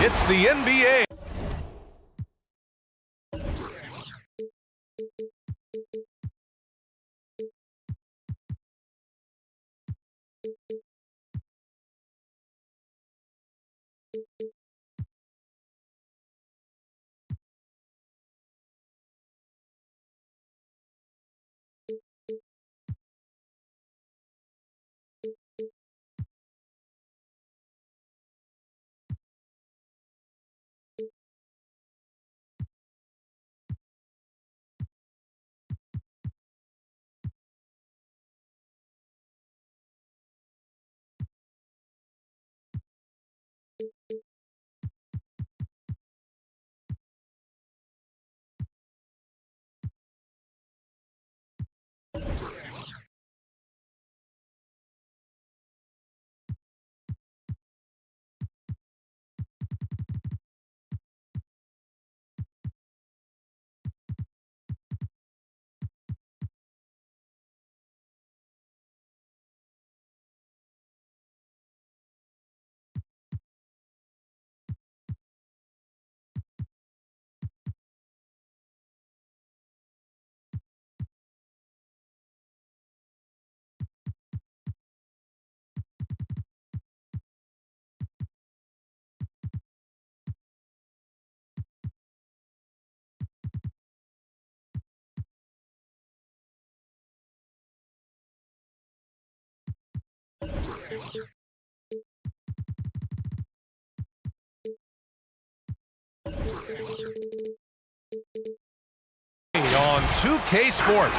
It's the NBA. On 2K Sports.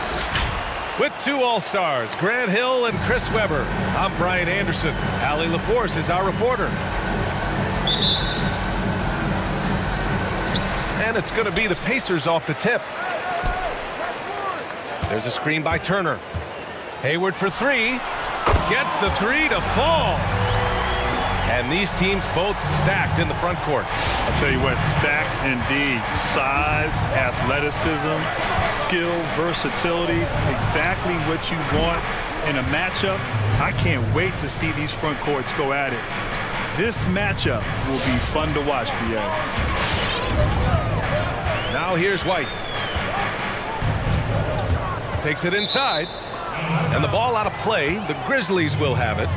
With two All-Stars, Grant Hill and Chris Webber. I'm Brian Anderson. Allie LaForce is our reporter. And it's going to be the Pacers off the tip. There's a screen by Turner. Hayward for three. Gets the three to fall. And these teams both stacked in the front court. I'll tell you what, stacked indeed. Size, athleticism, skill, versatility, exactly what you want in a matchup. I can't wait to see these front courts go at it. This matchup will be fun to watch, BA. Now here's White. Takes it inside. And the ball out of play. The Grizzlies will have it.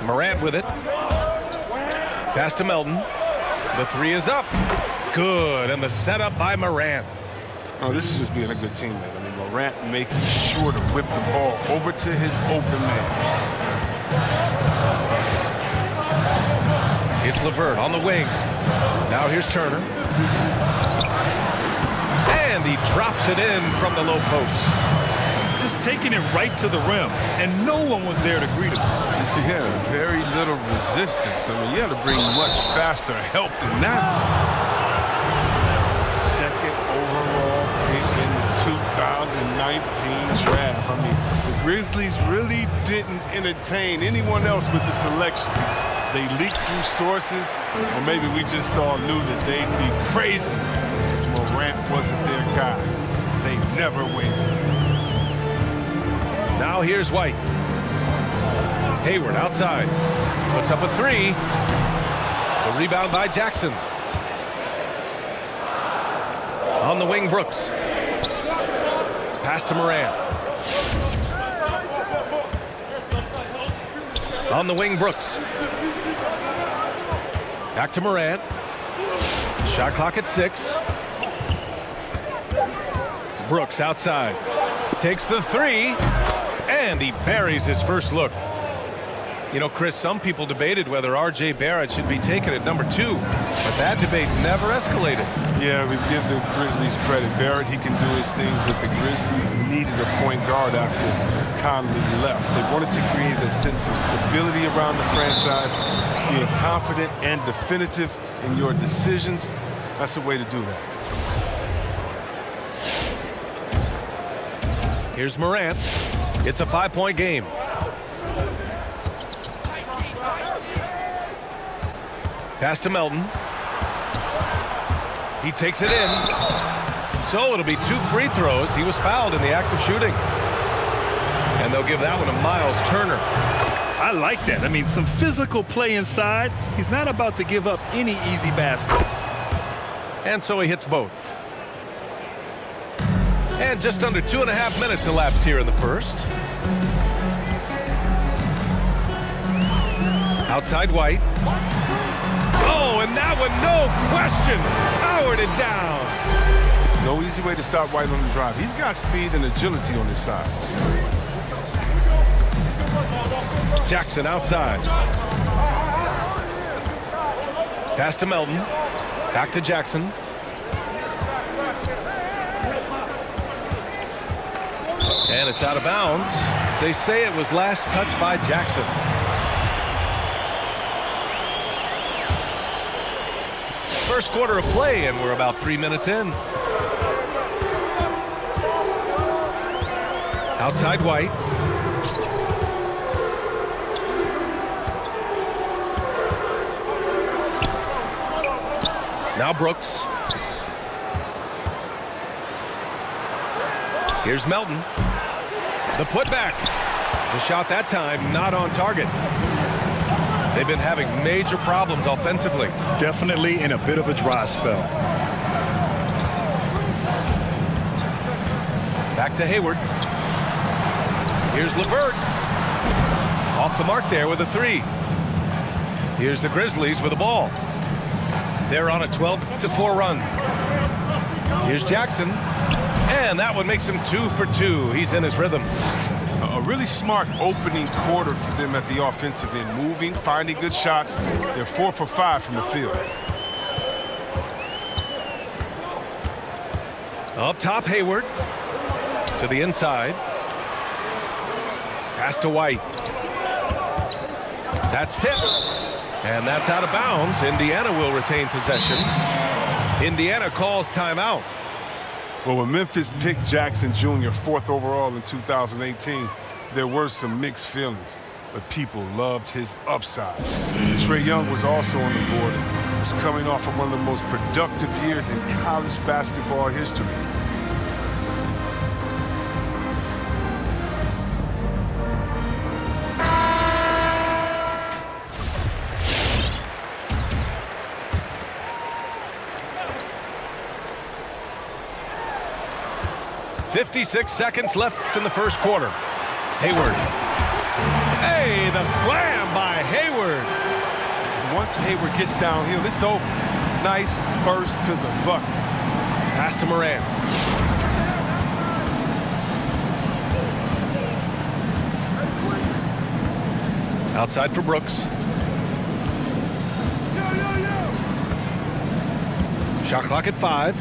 Morant with it. Pass to Melton. The three is up. Good. And the setup by Morant. Oh, this is just being a good teammate. I mean, Morant making sure to whip the ball over to his open man. It's LeVert on the wing. Now here's Turner. And he drops it in from the low post. Just taking it right to the rim, and no one was there to greet him. He had very little resistance. I mean, you had to bring much faster help than that. Second overall pick in the 2019 draft. I mean, the Grizzlies really didn't entertain anyone else with the selection. They leaked through sources, or maybe we just all knew that they'd be crazy if Morant wasn't their guy. They never wavered. Now here's White. Hayward outside. Puts up a three. The rebound by Jackson. On the wing, Brooks. Pass to Morant. On the wing, Brooks. Back to Morant. Shot clock at 6. Brooks outside. Takes the 3. And he buries his first look. You know, Chris, some people debated whether R.J. Barrett should be taken at number 2, but that debate never escalated. Yeah, we give the Grizzlies credit. Barrett, he can do his things, but the Grizzlies needed a point guard after Conley left. They wanted to create a sense of stability around the franchise, being confident and definitive in your decisions. That's the way to do that. Here's Morant. It's a 5-point game. Pass to Melton. He takes it in. So it'll be 2 free throws. He was fouled in the act of shooting. And they'll give that one to Myles Turner. I like that. I mean, some physical play inside. He's not about to give up any easy baskets. And so he hits both. And just under 2.5 minutes elapsed here in the first. Outside White. Oh, and that one, no question, powered it down. No easy way to stop White on the drive. He's got speed and agility on his side. Jackson outside. Pass to Melton. Back to Jackson. And it's out of bounds. They say it was last touched by Jackson. First quarter of play, and we're about 3 minutes in. Outside White. Now Brooks. Here's Melton. The putback. The shot that time not on target. They've been having major problems offensively. Definitely in a bit of a dry spell. Back to Hayward. Here's LeVert. Off the mark there with a 3. Here's the Grizzlies with the ball. They're on a 12-4 run. Here's Jackson. And that one makes him 2 for 2. He's in his rhythm. A really smart opening quarter for them at the offensive end. Moving, finding good shots. They're 4 for 5 from the field. Up top, Hayward. To the inside. Pass to White. That's tipped. And that's out of bounds. Indiana will retain possession. Indiana calls timeout. Well, when Memphis picked Jackson Jr. 4th overall in 2018, there were some mixed feelings, but people loved his upside. Trae Young was also on the board. He was coming off of one of the most productive years in college basketball history. .56 seconds left in the first quarter. Hayward. Hey, the slam by Hayward. Once Hayward gets downhill, it's over. Nice burst to the bucket. Pass to Morant. Outside for Brooks. Shot clock at 5.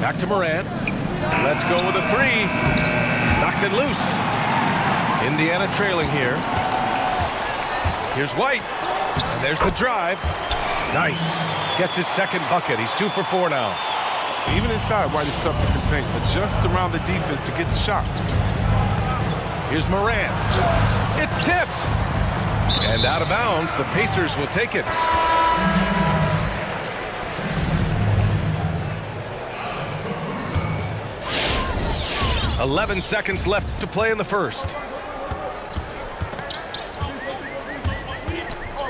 Back to Morant. Let's go with a 3. Knocks it loose. Indiana trailing here. Here's White. And there's the drive. Nice. Gets his second bucket. He's 2 for 4 now. Even inside, White is tough to contain. Adjust around the defense to get the shot. Here's Morant. It's tipped. And out of bounds. The Pacers will take it. 11 seconds left to play in the first.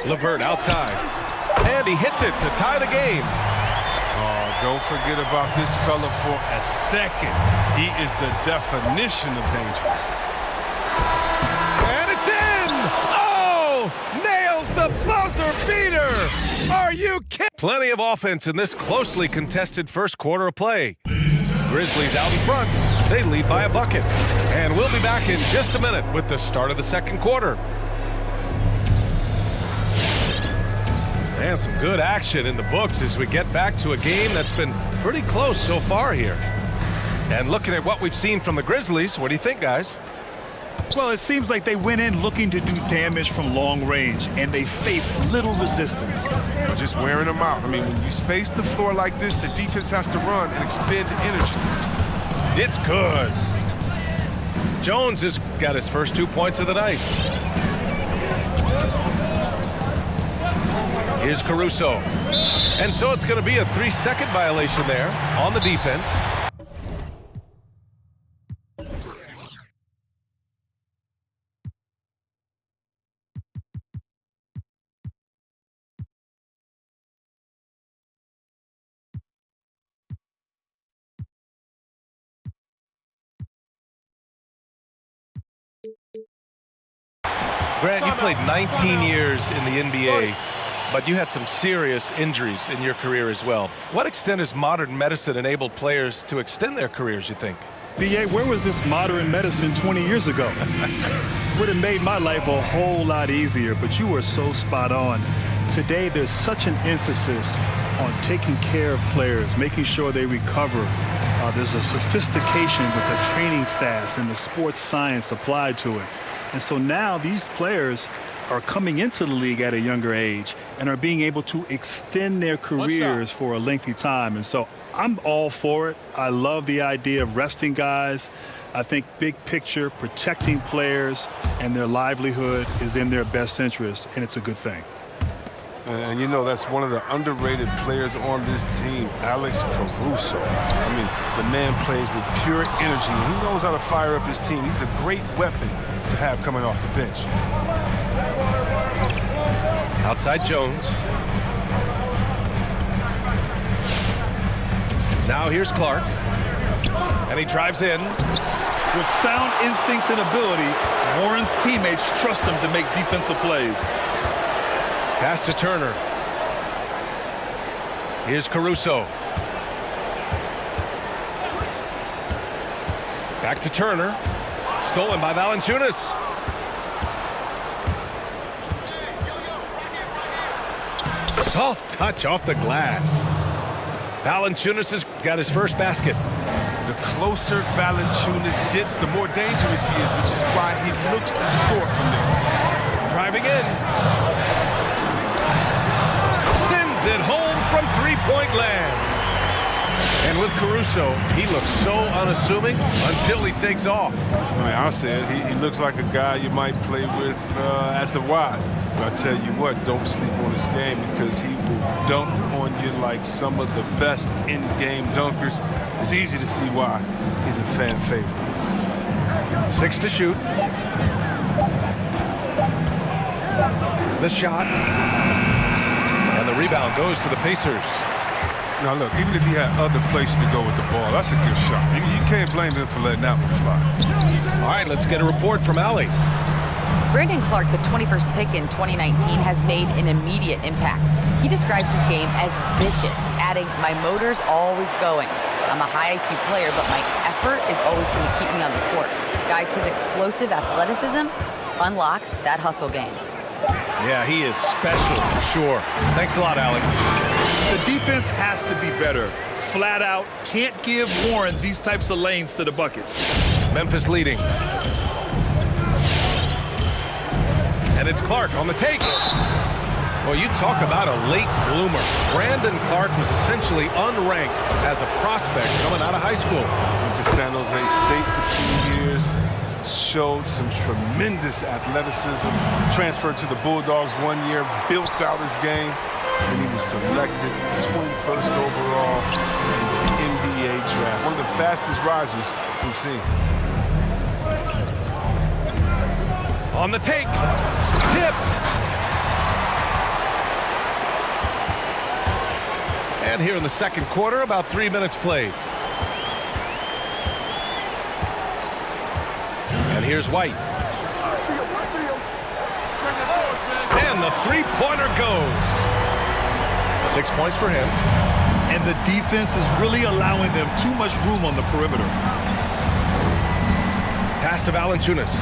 LeVert outside. And he hits it to tie the game. Oh, don't forget about this fella for a second. He is the definition of dangerous. And it's in! Oh! Nails the buzzer beater! Are you kidding? Plenty of offense in this closely contested first quarter of play. Grizzlies out in front. They lead by a bucket. And we'll be back in just a minute with the start of the second quarter. And some good action in the books as we get back to a game that's been pretty close so far here. And looking at what we've seen from the Grizzlies, what do you think, guys? Well, it seems like they went in looking to do damage from long range, and they faced little resistance. Just wearing them out. I mean, when you space the floor like this, the defense has to run and expend energy. It's good. Jones has got his first 2 points of the night. Here's Caruso. And so it's going to be a 3-second violation there on the defense. Grant, you played 19 years in the NBA, but you had some serious injuries in your career as well. What extent has modern medicine enabled players to extend their careers, you think? B.A., where was this modern medicine 20 years ago? Would have made my life a whole lot easier, but you were so spot on. Today, there's such an emphasis on taking care of players, making sure they recover. There's a sophistication with the training staffs and the sports science applied to it. And so now these players are coming into the league at a younger age and are being able to extend their careers for a lengthy time. And so I'm all for it. I love the idea of resting guys. I think big picture, protecting players and their livelihood is in their best interest, and it's a good thing. And you know, that's one of the underrated players on this team, Alex Caruso. I mean, the man plays with pure energy. He knows how to fire up his team. He's a great weapon to have coming off the bench. Outside Jones. Now here's Clark. And he drives in. With sound instincts and ability, Warren's teammates trust him to make defensive plays. Pass to Turner. Here's Caruso. Back to Turner. Stolen by Valanciunas. Soft touch off the glass. Valanciunas has got his first basket. The closer Valanciunas gets, the more dangerous he is, which is why he looks to score from there. Driving in. Sends it home from three-point land. And with Caruso, he looks so unassuming until he takes off. I mean, I'll say it. He looks like a guy you might play with at the Y. But I tell you what, don't sleep on his game because he will dunk on you like some of the best in-game dunkers. It's easy to see why he's a fan favorite. 6 to shoot. The shot. And the rebound goes to the Pacers. Now, look, even if he had other places to go with the ball, that's a good shot. You can't blame him for letting that one fly. All right, let's get a report from Allie. Brandon Clark, the 21st pick in 2019, has made an immediate impact. He describes his game as vicious, adding, "My motor's always going. I'm a high IQ player, but my effort is always going to keep me on the court." Guys, his explosive athleticism unlocks that hustle game. Yeah, he is special for sure. Thanks a lot, Alec. The defense has to be better. Flat out, can't give Warren these types of lanes to the bucket. Memphis leading. And it's Clark on the take. Well, you talk about a late bloomer. Brandon Clark was essentially unranked as a prospect coming out of high school. Went to San Jose State for 2 years. Showed some tremendous athleticism. Transferred to the Bulldogs 1 year. Built out his game. And he was selected 21st overall in the NBA draft. One of the fastest risers we've seen. On the take. Tipped. And here in the second quarter, about 3 minutes played. And here's White. And the three-pointer goes. 6 points for him. And the defense is really allowing them too much room on the perimeter. Pass to Valanciunas.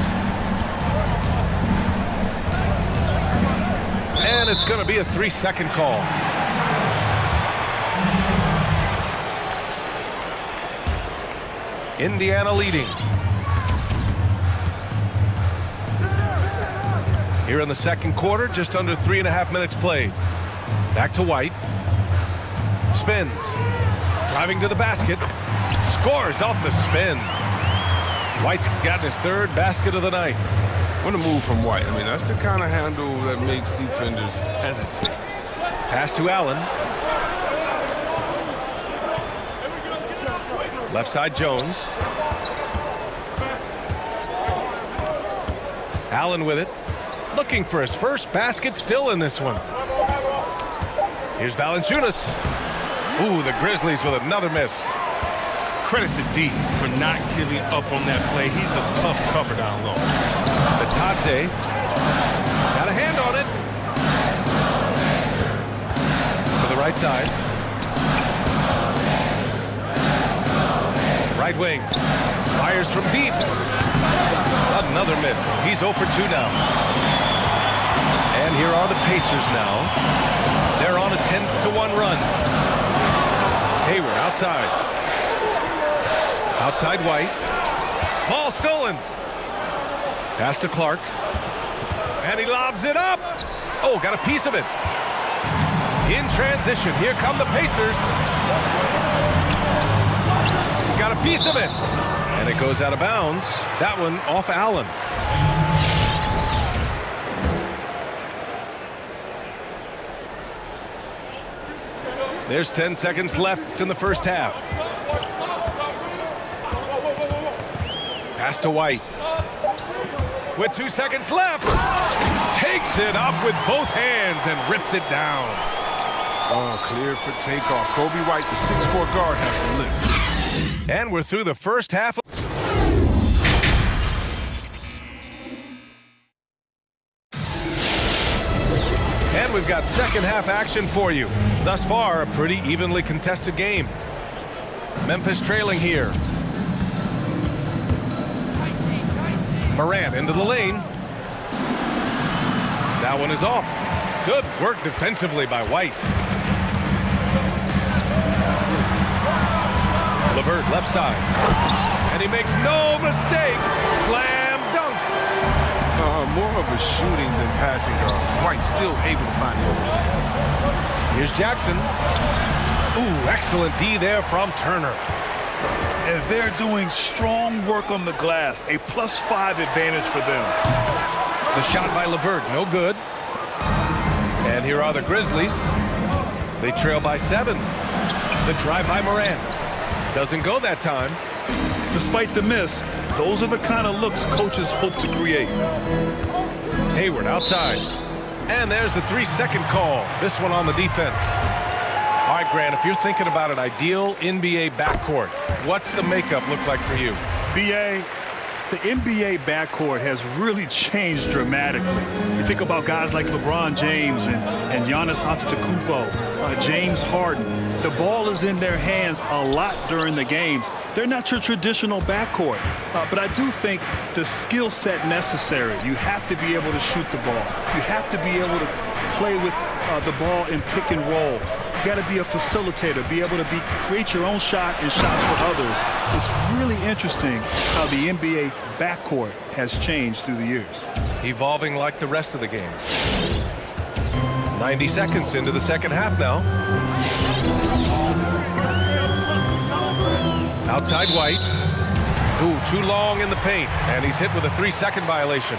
And it's going to be a 3-second call. Indiana leading. Here in the second quarter, just under 3.5 minutes played. Back to White. Spins. Driving to the basket. Scores off the spin. White's got his third basket of the night. What a move from White. I mean, that's the kind of handle that makes defenders hesitate. Pass to Allen. Left side Jones. Allen with it. Looking for his first basket, still in this one. Here's Valanciunas. Ooh, the Grizzlies with another miss. Credit to D for not giving up on that play. He's a tough cover down low. Tate got a hand on it. To the right side. Right wing. Fires from deep. Another miss. He's 0 for 2 now. And here are the Pacers now. They're on a 10-1 run. Hayward outside. Outside White. Ball stolen. Pass to Clark. And he lobs it up. Oh, got a piece of it. In transition. Here come the Pacers. Got a piece of it. And it goes out of bounds. That one off Allen. There's 10 seconds left in the first half. Pass to White. With 2 seconds left. Takes it up with both hands and rips it down. Oh, cleared for takeoff. Kobe White, the 6'4" guard, has some lift. And we're through the first half. And we've got second half action for you. Thus far, a pretty evenly contested game. Memphis trailing here. Morant into the lane. That one is off. Good work defensively by White. LeVert left side. And he makes no mistake. Slam dunk. More of a shooting than passing guard. White still able to find the opening. Here's Jackson. Ooh, excellent D there from Turner. And they're doing strong work on the glass. A +5 advantage for them. The shot by LeVert, no good. And here are the Grizzlies. They trail by 7. The drive by Morant. Doesn't go that time. Despite the miss, those are the kind of looks coaches hope to create. Hayward outside. And there's the 3-second call. This one on the defense. All right, Grant, if you're thinking about an ideal NBA backcourt, what's the makeup look like for you? BA, the NBA backcourt has really changed dramatically. You think about guys like LeBron James and Giannis Antetokounmpo, James Harden. The ball is in their hands a lot during the games. They're not your traditional backcourt, but I do think the skill set necessary. You have to be able to shoot the ball. You have to be able to play with the ball in pick and roll. You got to be a facilitator, be able to create your own shot and shots for others. It's really interesting how the NBA backcourt has changed through the years. Evolving like the rest of the game. 90 seconds into the second half now. Outside White. Ooh, too long in the paint. And he's hit with a 3-second violation.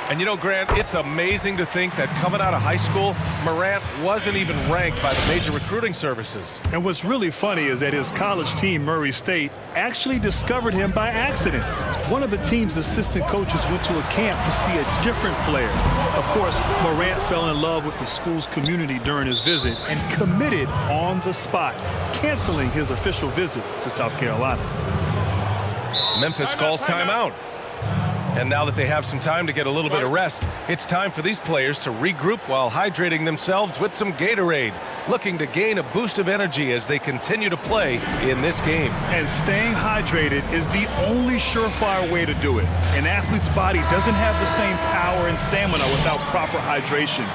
And you know, Grant, it's amazing to think that coming out of high school, Morant wasn't even ranked by the major recruiting services. And what's really funny is that his college team, Murray State, actually discovered him by accident. One of the team's assistant coaches went to a camp to see a different player. Of course, Morant fell in love with the school's community during his visit and committed on the spot, canceling his official visit to South Carolina. Memphis calls timeout. And now that they have some time to get a little bit of rest, it's time for these players to regroup while hydrating themselves with some Gatorade, looking to gain a boost of energy as they continue to play in this game. And staying hydrated is the only surefire way to do it. An athlete's body doesn't have the same power and stamina without proper hydration.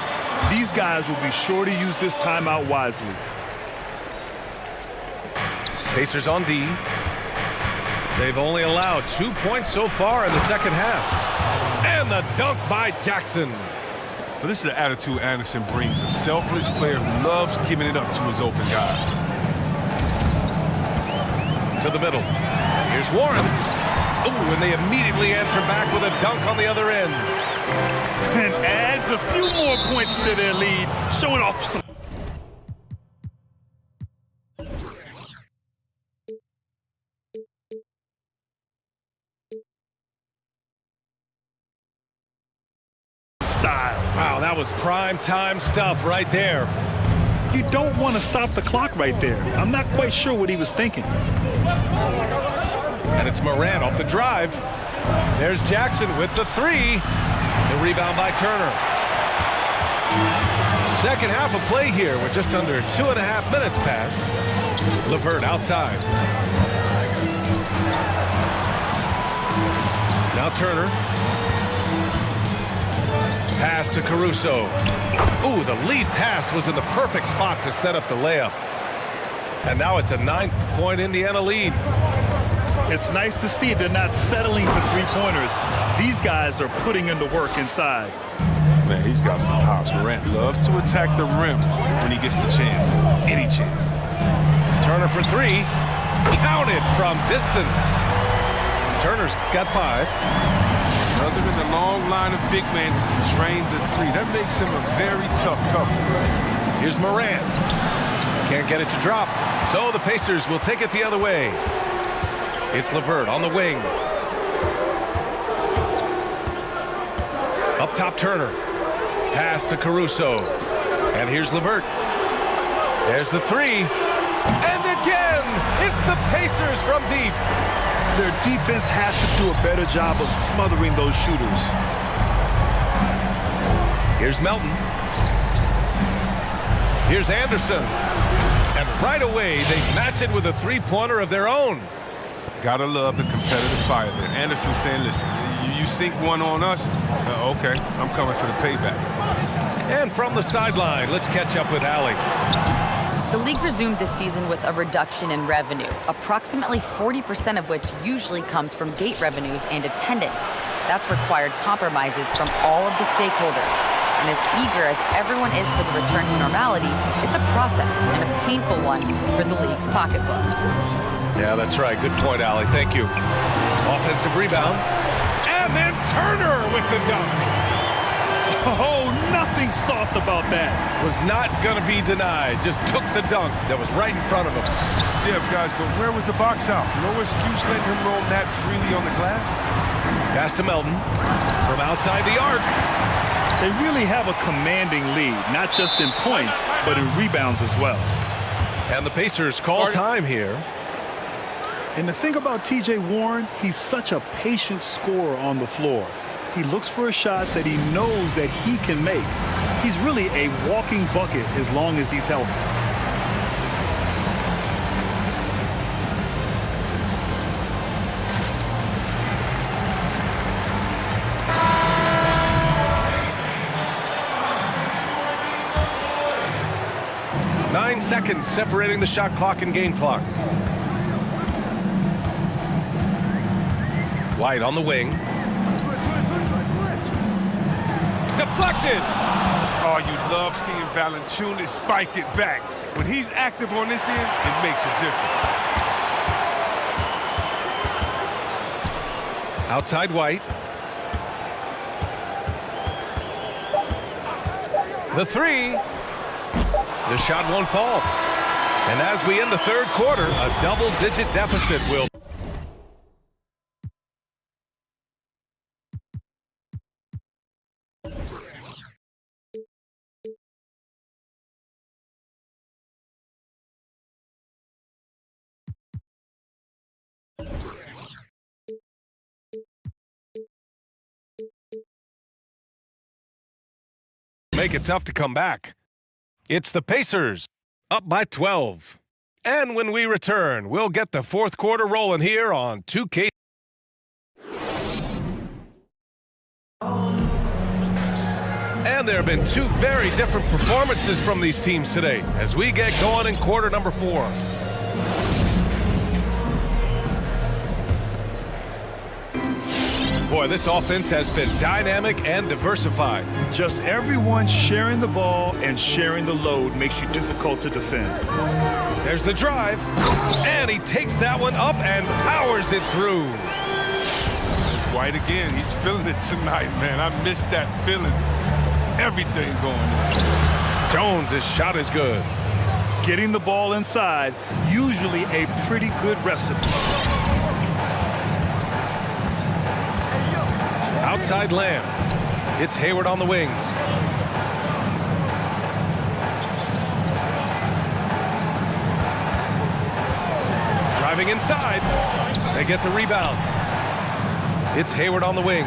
These guys will be sure to use this timeout wisely. Pacers on D. They've only allowed 2 points so far in the second half. And the dunk by Jackson. Well, this is the attitude Anderson brings, a selfless player who loves giving it up to his open guys. To the middle. Here's Warren. Ooh, and they immediately answer back with a dunk on the other end. And adds a few more points to their lead, showing off some style. Wow, that was prime time stuff right there. You don't want to stop the clock right there. I'm not quite sure what he was thinking. And it's Morant off the drive. There's Jackson with the three. The rebound by Turner. Second half of play here with just under 2.5 minutes passed. LeVert outside. Now Turner. Pass to Caruso. Ooh, the lead pass was in the perfect spot to set up the layup. And now it's a 9-point Indiana lead. It's nice to see they're not settling for three-pointers. These guys are putting in the work inside. Man, he's got some hops. Morant loves to attack the rim when he gets the chance. Any chance. Turner for three. Counted from distance. Turner's got 5. Other than the long line of big men who can drain the three, that makes him a very tough cover. Here's Morant. Can't get it to drop. So the Pacers will take it the other way. It's LeVert on the wing. Up top, Turner. Pass to Caruso. And here's LeVert. There's the three. And again, it's the Pacers from deep. Their defense has to do a better job of smothering those shooters. Here's Melton. Here's Anderson. And right away, they match it with a three-pointer of their own. Gotta love the competitive fire there. Anderson saying, listen, you sink one on us, okay, I'm coming for the payback. And from the sideline, let's catch up with Allie. The league resumed this season with a reduction in revenue, approximately 40% of which usually comes from gate revenues and attendance. That's required compromises from all of the stakeholders. And as eager as everyone is for the return to normality, it's a process and a painful one for the league's pocketbook. Yeah, that's right. Good point, Allie. Thank you. Offensive rebound. And then Turner with the dunk. Oh, nothing soft about that. Was not going to be denied. Just took the dunk that was right in front of him. Yeah, guys, but where was the box out? No excuse letting him roam that freely on the glass. Pass to Melton from outside the arc. They really have a commanding lead, not just in points, but in rebounds as well. And the Pacers call time here. And the thing about T.J. Warren, he's such a patient scorer on the floor. He looks for shots that he knows that he can make. He's really a walking bucket as long as he's healthy. Nine seconds separating the shot clock and game clock. White on the wing. Deflected. Oh, you love seeing Valanciunas spike it back. When he's active on this end, it makes a difference. Outside White. The three. The shot won't fall. And as we end the third quarter, a double-digit deficit will. Make it tough to come back. It's the Pacers, up by 12. And when we return, we'll get the fourth quarter rolling here on 2K. And there have been two very different performances from these teams today as we get going in quarter number 4. Boy, this offense has been dynamic and diversified. Just everyone sharing the ball and sharing the load makes you difficult to defend. There's the drive, and he takes that one up and powers it through. It's White again. He's feeling it tonight, man. I missed that feeling of everything going on. Jones' shot is good. Getting the ball inside, usually a pretty good recipe. Outside Lamb. It's Hayward on the wing. Driving inside. They get the rebound. It's Hayward on the wing.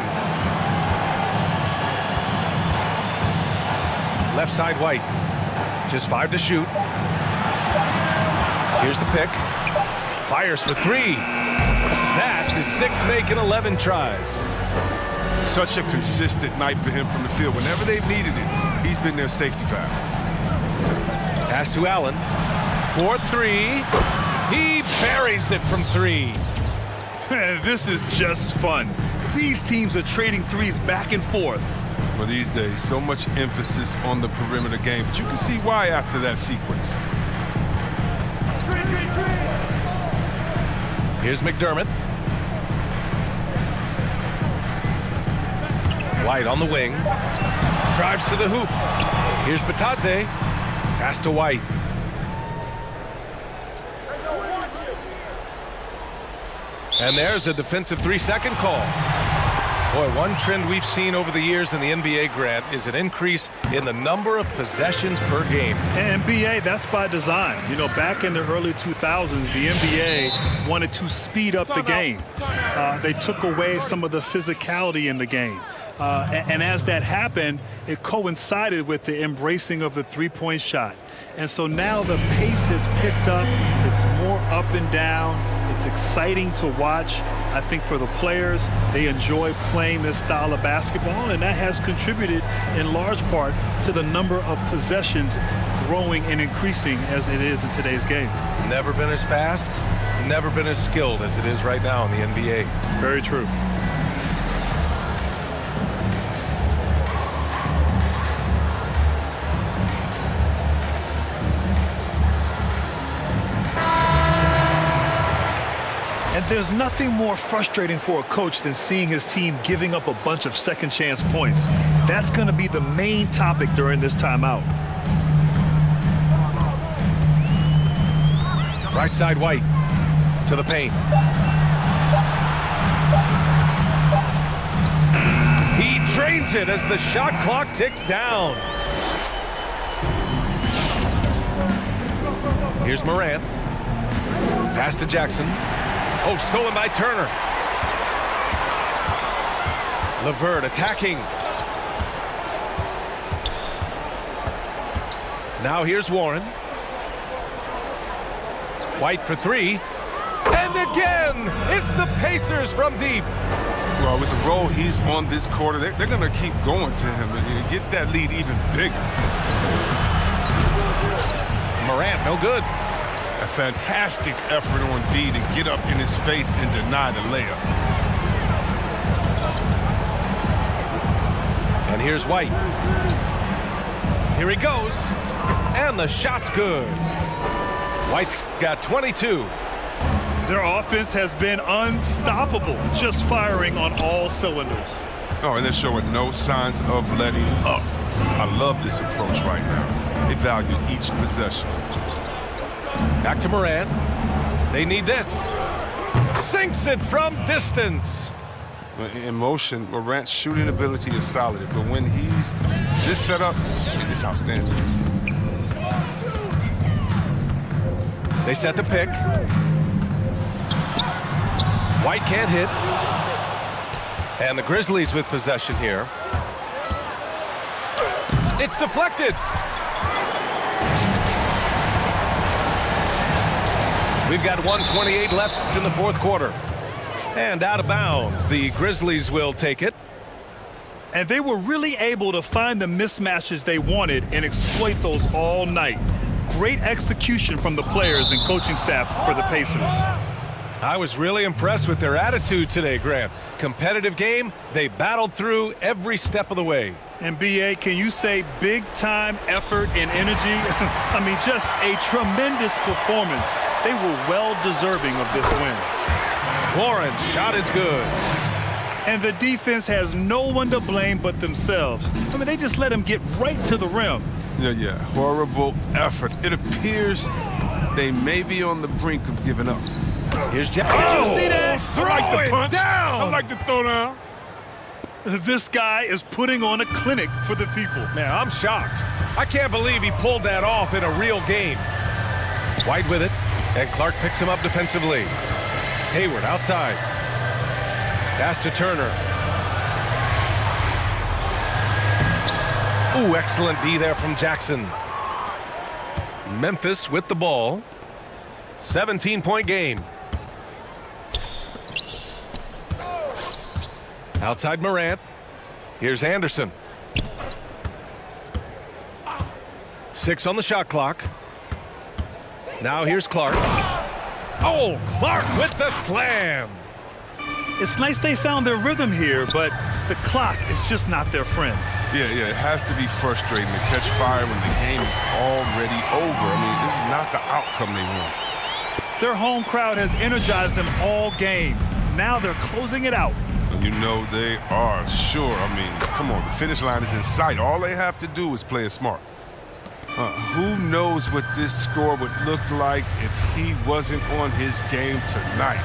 Left side White. Just 5 to shoot. Here's the pick. Fires for 3. That's his 6th make in 11 tries. Such a consistent night for him from the field. Whenever they've needed it, he's been their safety valve. Pass to Allen. For 3. He buries it from 3. This is just fun. These teams are trading threes back and forth. Well, these days, so much emphasis on the perimeter game, but you can see why after that sequence. Here's McDermott. White on the wing. Drives to the hoop. Here's Batadze. Pass to White. And there's a defensive 3-second call. Boy, one trend we've seen over the years in the NBA, Grant, is an increase in the number of possessions per game. And NBA, that's by design. You know, back in the early 2000s, the NBA wanted to speed up the game. They took away some of the physicality in the game. And as that happened, it coincided with the embracing of the three-point shot. And so now the pace has picked up. It's more up and down. It's exciting to watch. I think for the players, they enjoy playing this style of basketball, and that has contributed in large part to the number of possessions growing and increasing as it is in today's game. Never been as fast, never been as skilled as it is right now in the NBA. Very true. And there's nothing more frustrating for a coach than seeing his team giving up a bunch of second chance points. That's going to be the main topic during this timeout. Right side White to the paint. He drains it as the shot clock ticks down. Here's Morant. Pass to Jackson. Oh, stolen by Turner. LeVert attacking. Now here's Warren. White for 3. And again, it's the Pacers from deep. Well, with the role he's on this quarter, they're going to keep going to him and get that lead even bigger. Morant, no good. A fantastic effort on D to get up in his face and deny the layup. And here's White. Here he goes. And the shot's good. White's got 22. Their offense has been unstoppable, just firing on all cylinders. Oh, and they're showing no signs of letting up. I love this approach right now. They value each possession. Back to Morant. They need this. Sinks it from distance. In motion, Morant's shooting ability is solid, but when he's this set up, it's outstanding. They set the pick. White can't hit. And the Grizzlies with possession here. It's deflected. We've got 1:28 left in the fourth quarter. And out of bounds, the Grizzlies will take it. And they were really able to find the mismatches they wanted and exploit those all night. Great execution from the players and coaching staff for the Pacers. I was really impressed with their attitude today, Grant. Competitive game, they battled through every step of the way. And BA, can you say big-time effort and energy? I mean, just a tremendous performance. They were well-deserving of this win. Warren's shot is good. And the defense has no one to blame but themselves. I mean, they just let him get right to the rim. Yeah. Horrible effort. It appears they may be on the brink of giving up. Here's Jack. Oh, Did you see that? I like the Throw it punch. down. I like the throw down. This guy is putting on a clinic for the people. Man, I'm shocked. I can't believe he pulled that off in a real game. White with it, and Clark picks him up defensively. Hayward outside. Pass to Turner. Ooh, excellent D there from Jackson. Memphis with the ball. 17-point game. Outside Morant. Here's Anderson. 6 on the shot clock. Now here's Clark. Oh, Clark with the slam. It's nice they found their rhythm here, but the clock is just not their friend. Yeah, it has to be frustrating to catch fire when the game is already over. I mean, this is not the outcome they want. Their home crowd has energized them all game. Now they're closing it out. You know they are, sure. I mean, come on, the finish line is in sight. All they have to do is play it smart. Who knows what this score would look like if he wasn't on his game tonight.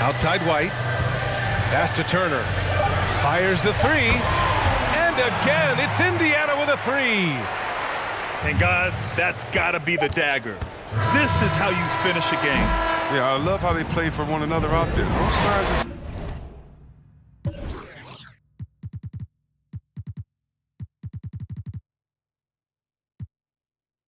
Outside White. Pass to Turner. Fires the three. And again, it's Indiana with a three. And guys, that's got to be the dagger. This is how you finish a game. Yeah, I love how they play for one another out there. Both sides are